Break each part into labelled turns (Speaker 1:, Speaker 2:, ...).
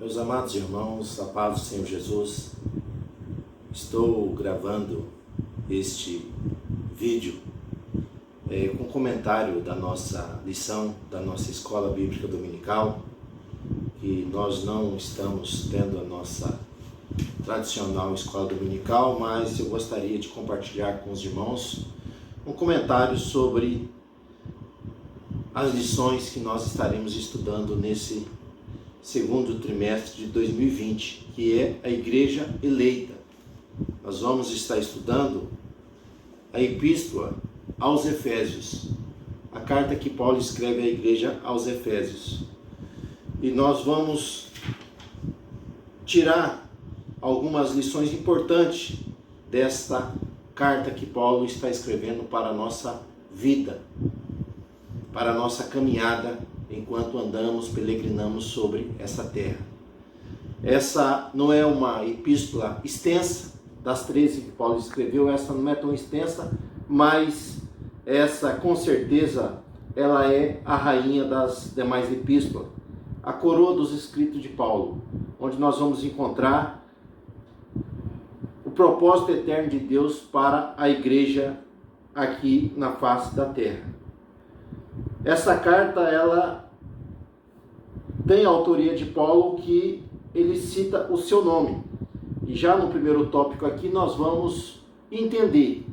Speaker 1: Meus amados irmãos, a paz do Senhor Jesus, estou gravando este vídeo com comentário da nossa lição, da nossa escola bíblica dominical, que nós não estamos tendo a nossa tradicional escola dominical, mas eu gostaria de compartilhar com os irmãos um comentário sobre as lições que nós estaremos estudando nesse segundo trimestre de 2020, que é a Igreja Eleita. Nós vamos estar estudando a Epístola aos Efésios, a carta que Paulo escreve à Igreja aos Efésios. E nós vamos tirar algumas lições importantes desta carta que Paulo está escrevendo para a nossa vida, para a nossa caminhada enquanto andamos, peregrinamos sobre essa terra. Essa não é uma epístola extensa, das 13 que Paulo escreveu, essa não é tão extensa, mas essa com certeza ela é a rainha das demais epístolas, a coroa dos escritos de Paulo, onde nós vamos encontrar o propósito eterno de Deus para a igreja aqui na face da terra. Essa carta, ela tem a autoria de Paulo, que ele cita o seu nome. E já no primeiro tópico aqui nós vamos entender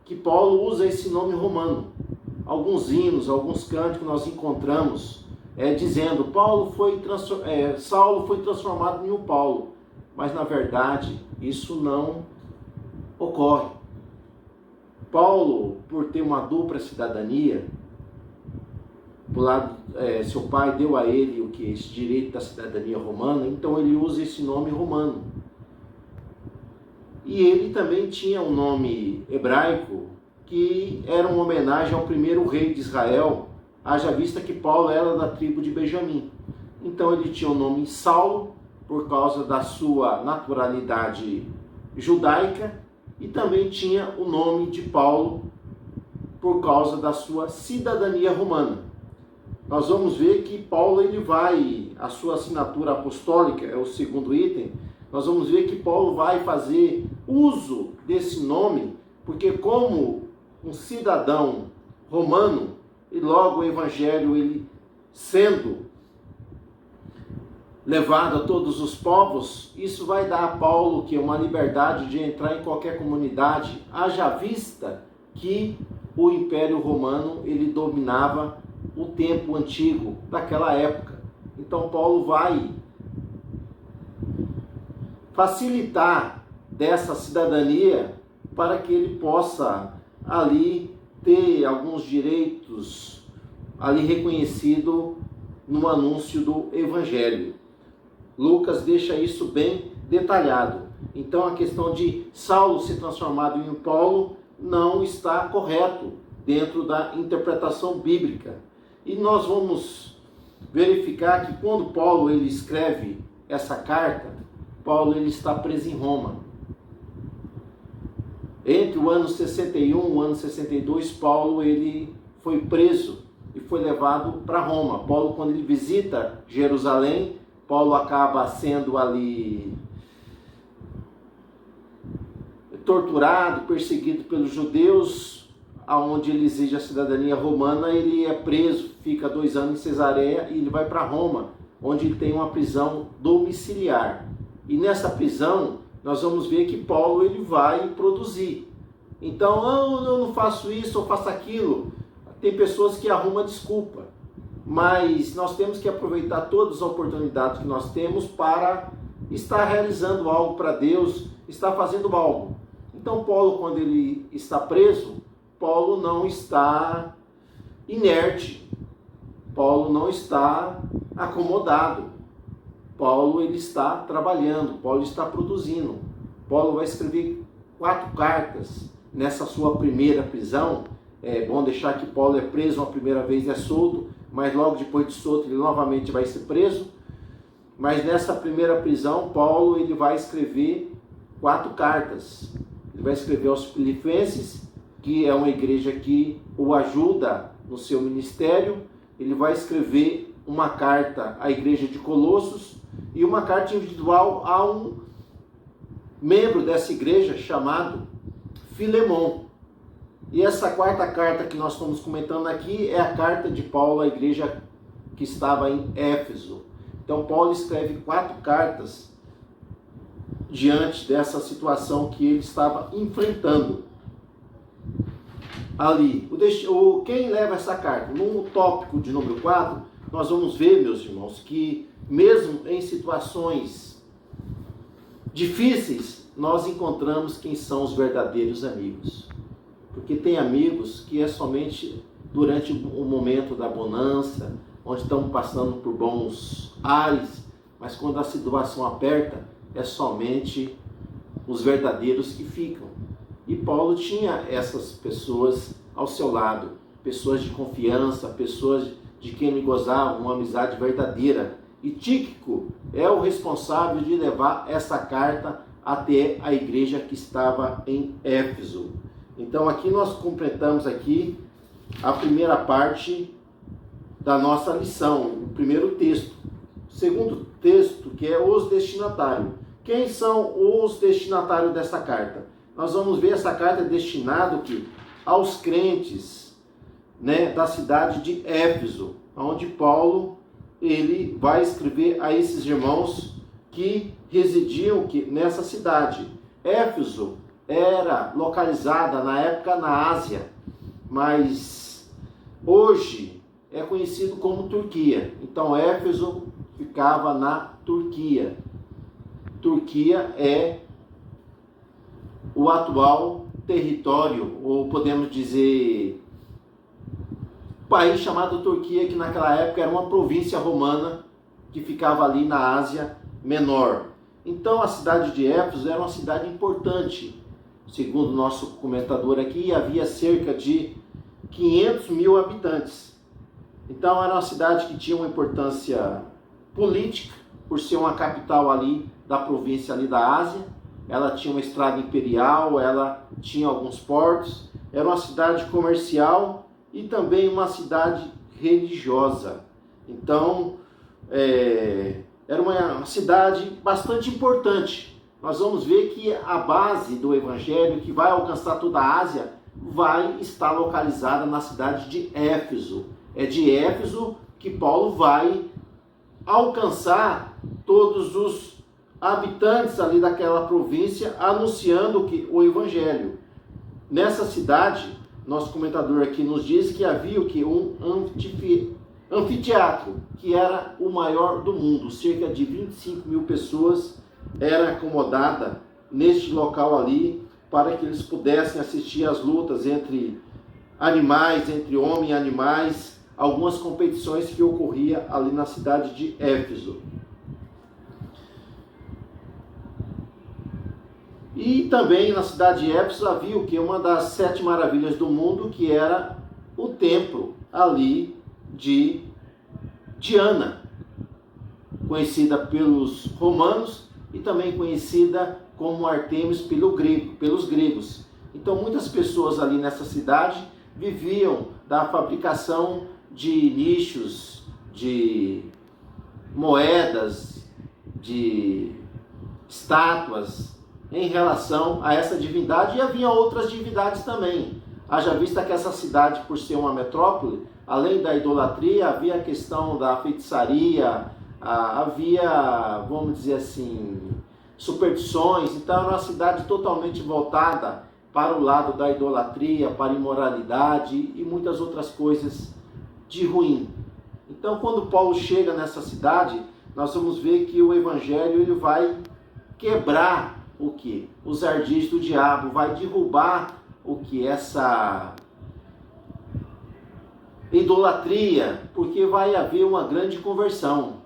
Speaker 1: que Paulo usa esse nome romano. Alguns hinos, alguns cânticos nós encontramos dizendo Saulo foi transformado em um Paulo. Mas na verdade isso não ocorre. Paulo, por ter uma dupla cidadania, por lado, seu pai deu a ele esse direito da cidadania romana, então ele usa esse nome romano. E ele também tinha um nome hebraico que era uma homenagem ao primeiro rei de Israel, haja vista que Paulo era da tribo de Benjamim. Então ele tinha o nome Saulo por causa da sua naturalidade judaica, e também tinha o nome de Paulo por causa da sua cidadania romana. Nós vamos ver que Paulo, a sua assinatura apostólica, é o segundo item, nós vamos ver que Paulo vai fazer uso desse nome, porque como um cidadão romano, e logo o evangelho, ele sendo levado a todos os povos, isso vai dar a Paulo uma liberdade de entrar em qualquer comunidade, haja vista que o Império Romano, ele dominava o tempo antigo daquela época. Então Paulo vai facilitar dessa cidadania para que ele possa ali ter alguns direitos ali reconhecido no anúncio do Evangelho. Lucas deixa isso bem detalhado. Então a questão de Saulo ser transformado em Paulo não está correto dentro da interpretação bíblica. E nós vamos verificar que quando Paulo ele escreve essa carta, Paulo ele está preso em Roma. Entre o ano 61 e o ano 62, Paulo ele foi preso e foi levado para Roma. Paulo, quando ele visita Jerusalém, Paulo acaba sendo ali torturado, perseguido pelos judeus, aonde ele exige a cidadania romana. Ele é preso, fica 2 anos em Cesareia e ele vai para Roma, onde ele tem uma prisão domiciliar. E nessa prisão nós vamos ver que Paulo ele vai produzir. Então, eu não faço isso, eu faço aquilo. Tem pessoas que arrumam desculpa, mas nós temos que aproveitar todas as oportunidades que nós temos para estar realizando algo para Deus, estar fazendo algo. Então Paulo, quando ele está preso, Paulo não está inerte, Paulo não está acomodado, Paulo ele está trabalhando, Paulo está produzindo. Paulo vai escrever 4 cartas nessa sua primeira prisão. É bom deixar que Paulo é preso uma primeira vez, é solto, mas logo depois de solto ele novamente vai ser preso. Mas nessa primeira prisão, Paulo ele vai escrever 4 cartas. Ele vai escrever aos Filipenses, que é uma igreja que o ajuda no seu ministério. Ele vai escrever uma carta à igreja de Colossos e uma carta individual a um membro dessa igreja chamado Filemon. E essa quarta carta que nós estamos comentando aqui é a carta de Paulo à igreja que estava em Éfeso. Então Paulo escreve 4 cartas diante dessa situação que ele estava enfrentando ali. Quem leva essa carta? No tópico de número 4, nós vamos ver, meus irmãos, que mesmo em situações difíceis, nós encontramos quem são os verdadeiros amigos. Porque tem amigos que é somente durante o momento da bonança, onde estamos passando por bons ares, mas quando a situação aperta, é somente os verdadeiros que ficam. E Paulo tinha essas pessoas ao seu lado, pessoas de confiança, pessoas de quem ele gozava uma amizade verdadeira. E Tíquico é o responsável de levar essa carta até a igreja que estava em Éfeso. Então aqui nós completamos aqui a primeira parte da nossa lição, o primeiro texto. O segundo texto, que é os destinatários. Quem são os destinatários dessa carta? Nós vamos ver essa carta destinada aos crentes, né, da cidade de Éfeso, onde Paulo ele vai escrever a esses irmãos que residiam nessa cidade. Éfeso era localizada na época na Ásia, mas hoje é conhecido como Turquia. Então Éfeso ficava na Turquia. Turquia é o atual território, ou podemos dizer, país chamado Turquia, que naquela época era uma província romana que ficava ali na Ásia Menor. Então a cidade de Éfeso era uma cidade importante. Segundo o nosso comentador aqui, havia cerca de 500 mil habitantes. Então era uma cidade que tinha uma importância política, por ser uma capital ali da província ali da Ásia. Ela tinha uma estrada imperial, ela tinha alguns portos, era uma cidade comercial e também uma cidade religiosa. Então, era uma cidade bastante importante. Nós vamos ver que a base do Evangelho, que vai alcançar toda a Ásia, vai estar localizada na cidade de Éfeso. É de Éfeso que Paulo vai alcançar todos os habitantes ali daquela província, anunciando o Evangelho. Nessa cidade, nosso comentador aqui nos diz que havia um anfiteatro, que era o maior do mundo. Cerca de 25 mil pessoas era acomodada neste local ali, para que eles pudessem assistir às lutas entre animais, entre homem e animais, algumas competições que ocorria ali na cidade de Éfeso. E também na cidade de Éfeso havia uma das 7 maravilhas do mundo, que era o templo ali de Diana, conhecida pelos romanos e também conhecida como Artemis pelos gregos. Então muitas pessoas ali nessa cidade viviam da fabricação de nichos, de moedas, de estátuas em relação a essa divindade, e havia outras divindades também. Haja vista que essa cidade, por ser uma metrópole, além da idolatria, havia a questão da feitiçaria, havia, vamos dizer assim, superstições. Então era uma cidade totalmente voltada para o lado da idolatria, para a imoralidade e muitas outras coisas de ruim. Então quando Paulo chega nessa cidade, nós vamos ver que o Evangelho ele vai quebrar os ardis do diabo, vai derrubar essa idolatria, porque vai haver uma grande conversão.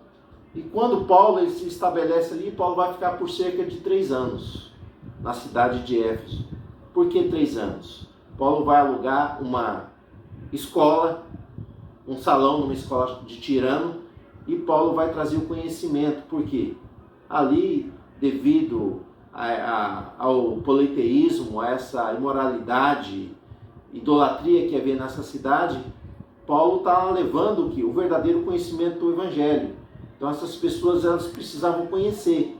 Speaker 1: E quando Paulo ele se estabelece ali, Paulo vai ficar por cerca de 3 anos na cidade de Éfeso. Por que 3 anos? Paulo vai alugar uma escola, um salão numa escola de Tirano, e Paulo vai trazer o conhecimento, porque ali, devido ao politeísmo, a essa imoralidade, idolatria que havia nessa cidade, Paulo está levando o quê? O verdadeiro conhecimento do Evangelho. Então essas pessoas elas precisavam conhecer,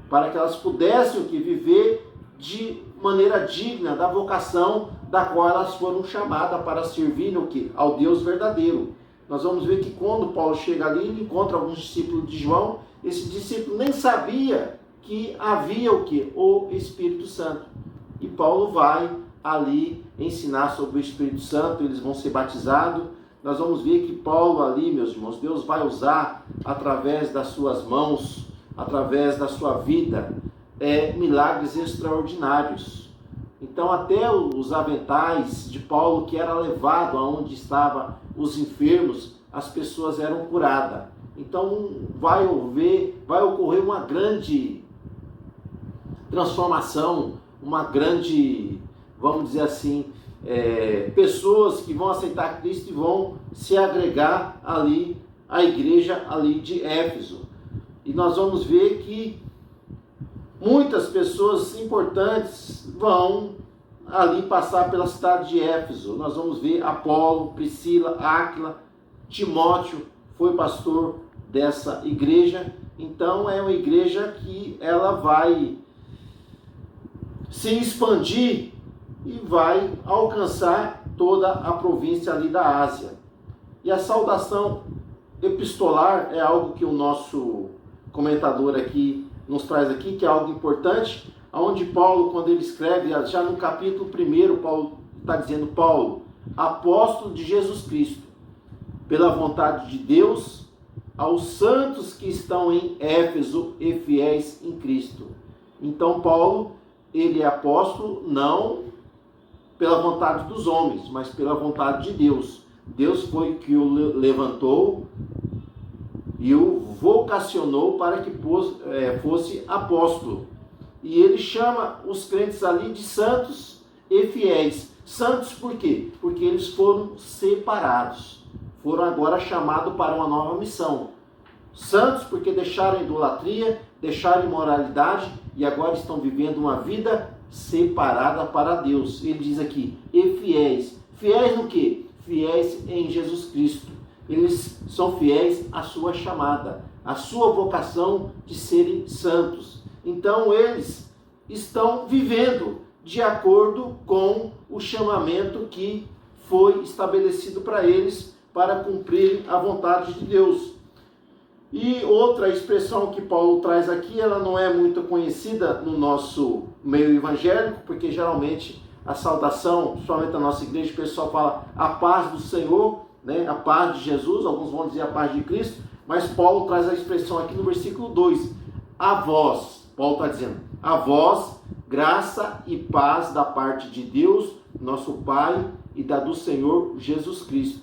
Speaker 1: para que elas pudessem o quê? Viver de maneira digna da vocação da qual elas foram chamadas para servir o quê? Ao Deus verdadeiro. Nós vamos ver que quando Paulo chega ali, ele encontra alguns discípulos de João. Esse discípulo nem sabia que havia o quê? O Espírito Santo. E Paulo vai ali ensinar sobre o Espírito Santo, eles vão ser batizados. Nós vamos ver que Paulo ali, meus irmãos, Deus vai usar através das suas mãos, através da sua vida, milagres extraordinários. Então até os aventais de Paulo, que era levado aonde estavam os enfermos, as pessoas eram curadas. Então vai ocorrer uma grande transformação, uma grande, vamos dizer assim, pessoas que vão aceitar Cristo e vão se agregar ali à igreja ali de Éfeso. E nós vamos ver que muitas pessoas importantes vão ali passar pela cidade de Éfeso. Nós vamos ver Apolo, Priscila, Áquila, Timóteo foi pastor dessa igreja. Então é uma igreja que ela vai se expandir e vai alcançar toda a província ali da Ásia. E a saudação epistolar é algo que o nosso comentador aqui nos traz aqui, que é algo importante, onde Paulo, quando ele escreve, já no capítulo 1, Paulo está dizendo: Paulo, apóstolo de Jesus Cristo, pela vontade de Deus, aos santos que estão em Éfeso e fiéis em Cristo. Então Paulo, ele é apóstolo não pela vontade dos homens, mas pela vontade de Deus. Deus foi que o levantou e o vocacionou para que fosse apóstolo. E ele chama os crentes ali de santos e fiéis. Santos por quê? Porque eles foram separados. Foram agora chamados para uma nova missão. Santos porque deixaram a idolatria, deixaram a imoralidade e agora estão vivendo uma vida separada para Deus. Ele diz aqui, e fiéis. Fiéis no quê? Fiéis em Jesus Cristo. Eles são fiéis à sua chamada, à sua vocação de serem santos. Então eles estão vivendo de acordo com o chamamento que foi estabelecido para eles, para cumprir a vontade de Deus. E outra expressão que Paulo traz aqui, ela não é muito conhecida no nosso meio evangélico, porque geralmente a saudação, principalmente na nossa igreja, o pessoal fala a paz do Senhor, né? A paz de Jesus, alguns vão dizer a paz de Cristo, mas Paulo traz a expressão aqui no versículo 2, a vós, Paulo está dizendo, a vós, graça e paz da parte de Deus, nosso Pai, e da do Senhor Jesus Cristo.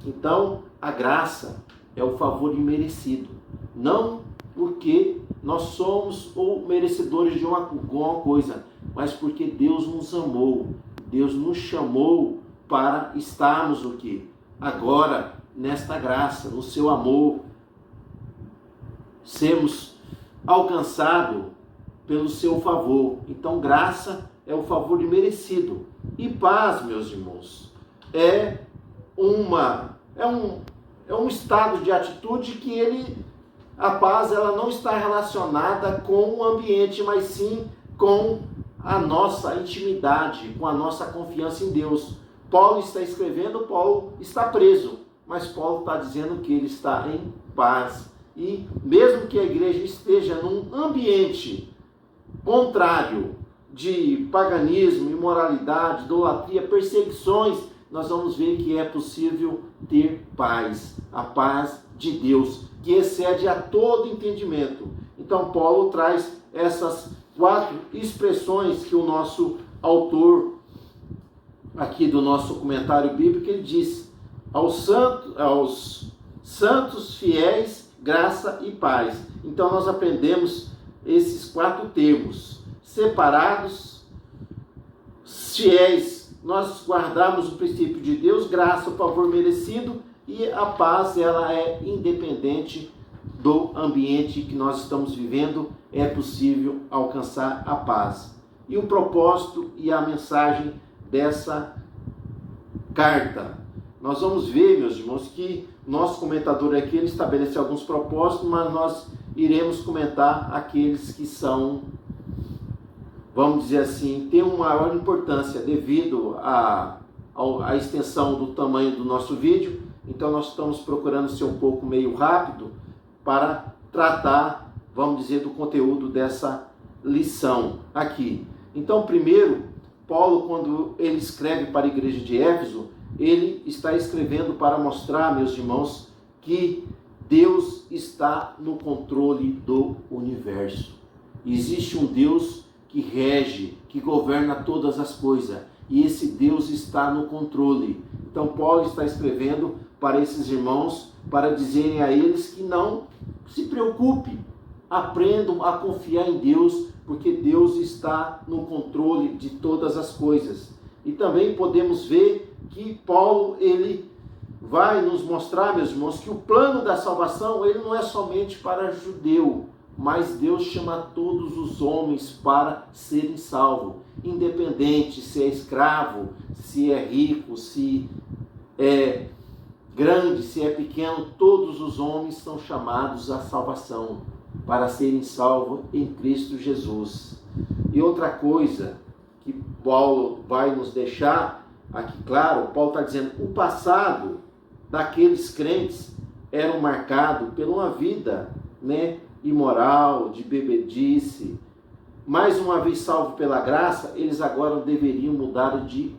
Speaker 1: Então, a graça é o favor imerecido, não porque nós somos ou merecedores de alguma coisa, mas porque Deus nos amou, Deus nos chamou para estarmos o quê? Agora, nesta graça, no seu amor, sermos alcançados pelo seu favor. Então, graça é o favor imerecido. E paz, meus irmãos, é um estado de atitude que a paz ela não está relacionada com o ambiente, mas sim com a nossa intimidade, com a nossa confiança em Deus. Paulo está escrevendo, Paulo está preso, mas Paulo está dizendo que ele está em paz. E mesmo que a igreja esteja num ambiente contrário de paganismo, imoralidade, idolatria, perseguições, nós vamos ver que é possível ter paz, a paz de Deus, que excede a todo entendimento. Então Paulo traz essas 4 expressões que o nosso autor aqui do nosso comentário bíblico, ele diz, aos santos fiéis, graça e paz. Então nós aprendemos esses 4 termos, separados, fiéis, nós guardamos o princípio de Deus, graça, o favor merecido, e a paz, ela é independente do ambiente que nós estamos vivendo, é possível alcançar a paz. E o propósito e a mensagem dessa carta. nós vamos ver, meus irmãos, que nosso comentador aqui ele estabelece alguns propósitos, mas nós iremos comentar aqueles que são, vamos dizer assim, têm uma maior importância devido à extensão do tamanho do nosso vídeo. Então nós estamos procurando ser um pouco meio rápido para tratar, vamos dizer, do conteúdo dessa lição aqui. Então, primeiro, Paulo, quando ele escreve para a igreja de Éfeso, ele está escrevendo para mostrar, meus irmãos, que Deus está no controle do universo. Existe um Deus que rege, que governa todas as coisas, e esse Deus está no controle. Então Paulo está escrevendo para esses irmãos, para dizerem a eles que não se preocupe, aprendam a confiar em Deus, porque Deus está no controle de todas as coisas. E também podemos ver que Paulo, ele vai nos mostrar, meus irmãos, que o plano da salvação, ele não é somente para judeu, mas Deus chama todos os homens para serem salvos, independente se é escravo, se é rico, se é grande, se é pequeno, todos os homens são chamados à salvação, para serem salvos em Cristo Jesus. E outra coisa que Paulo vai nos deixar aqui claro, Paulo está dizendo, o passado daqueles crentes era marcado por uma vida, imoral, de bebedice. Mais uma vez salvo pela graça, eles agora deveriam mudar de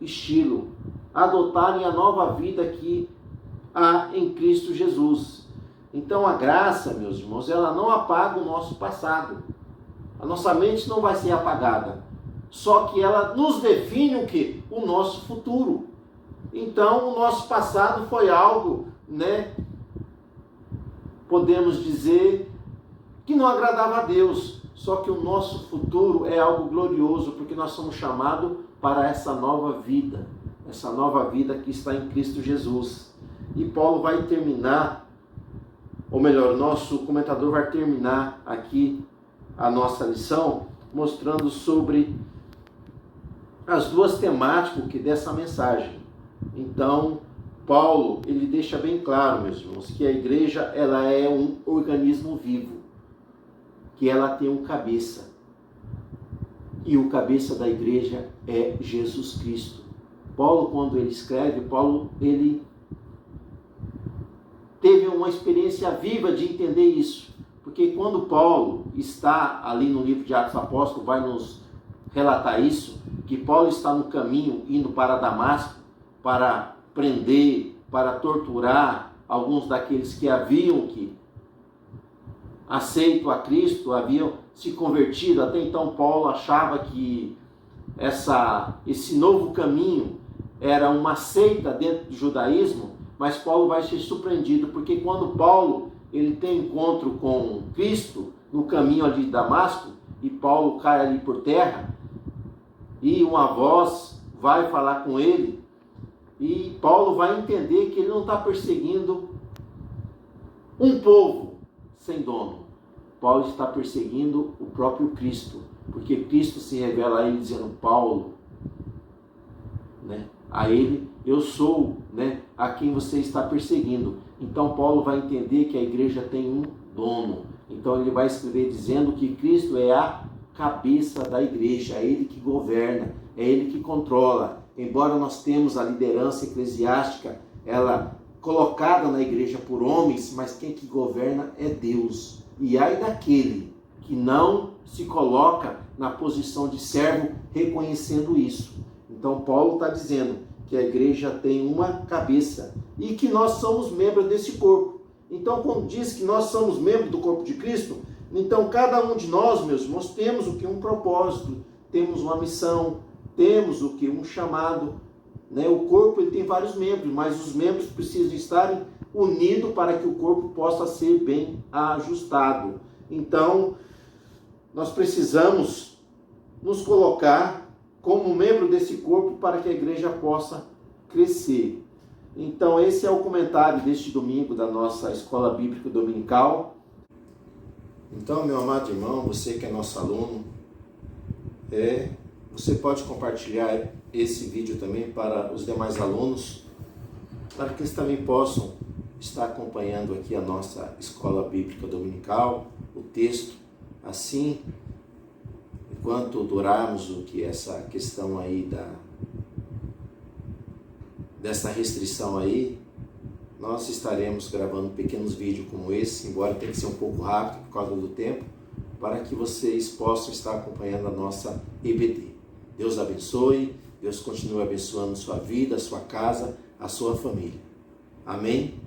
Speaker 1: estilo, adotarem a nova vida que há em Cristo Jesus. Então a graça, meus irmãos, ela não apaga o nosso passado. A nossa mente não vai ser apagada. Só que ela nos define o quê? O nosso futuro. Então o nosso passado foi algo, podemos dizer, que não agradava a Deus. Só que o nosso futuro é algo glorioso, porque nós somos chamados para essa nova vida que está em Cristo Jesus. E Paulo vai terminar, ou melhor, o nosso comentador vai terminar aqui a nossa lição, mostrando sobre as duas temáticas que dessa mensagem. Então, Paulo, ele deixa bem claro, meus irmãos, que a igreja, ela é um organismo vivo, que ela tem um cabeça, e o cabeça da igreja é Jesus Cristo. Paulo, quando ele escreve, ele teve uma experiência viva de entender isso, porque quando Paulo está ali no livro de Atos Apóstolos, vai nos relatar isso, que Paulo está no caminho, indo para Damasco, para prender, para torturar alguns daqueles que haviam aceito a Cristo, haviam se convertido. Até então Paulo achava que esse novo caminho era uma seita dentro do judaísmo, mas Paulo vai ser surpreendido, porque quando Paulo ele tem encontro com Cristo no caminho ali de Damasco, e Paulo cai ali por terra, e uma voz vai falar com ele, e Paulo vai entender que ele não está perseguindo um povo sem dono. Paulo está perseguindo o próprio Cristo, porque Cristo se revela a ele dizendo, Paulo, a ele, eu sou, a quem você está perseguindo. Então Paulo vai entender que a igreja tem um dono. Então ele vai escrever dizendo que Cristo é a cabeça da igreja, é ele que governa, é ele que controla. Embora nós temos a liderança eclesiástica, ela colocada na igreja por homens, mas quem que governa é Deus. E ai daquele que não se coloca na posição de servo reconhecendo isso. Então Paulo está dizendo que a igreja tem uma cabeça e que nós somos membros desse corpo. Então quando diz que nós somos membros do corpo de Cristo, então cada um de nós, meus irmãos, temos o que? Um propósito, temos uma missão, temos o que? Um chamado. O corpo ele tem vários membros, mas os membros precisam estarem unidos para que o corpo possa ser bem ajustado. Então nós precisamos nos colocar como membro desse corpo para que a igreja possa crescer. Então esse é o comentário deste domingo da nossa Escola Bíblica Dominical. Então, meu amado irmão, você que é nosso aluno, você pode compartilhar esse vídeo também para os demais alunos, para que eles também possam estar acompanhando aqui a nossa escola bíblica dominical, o texto, assim, enquanto durarmos o que essa questão aí dessa restrição aí, nós estaremos gravando pequenos vídeos como esse, embora tenha que ser um pouco rápido por causa do tempo, para que vocês possam estar acompanhando a nossa EBD. Deus abençoe, Deus continue abençoando sua vida, a sua casa, a sua família. Amém?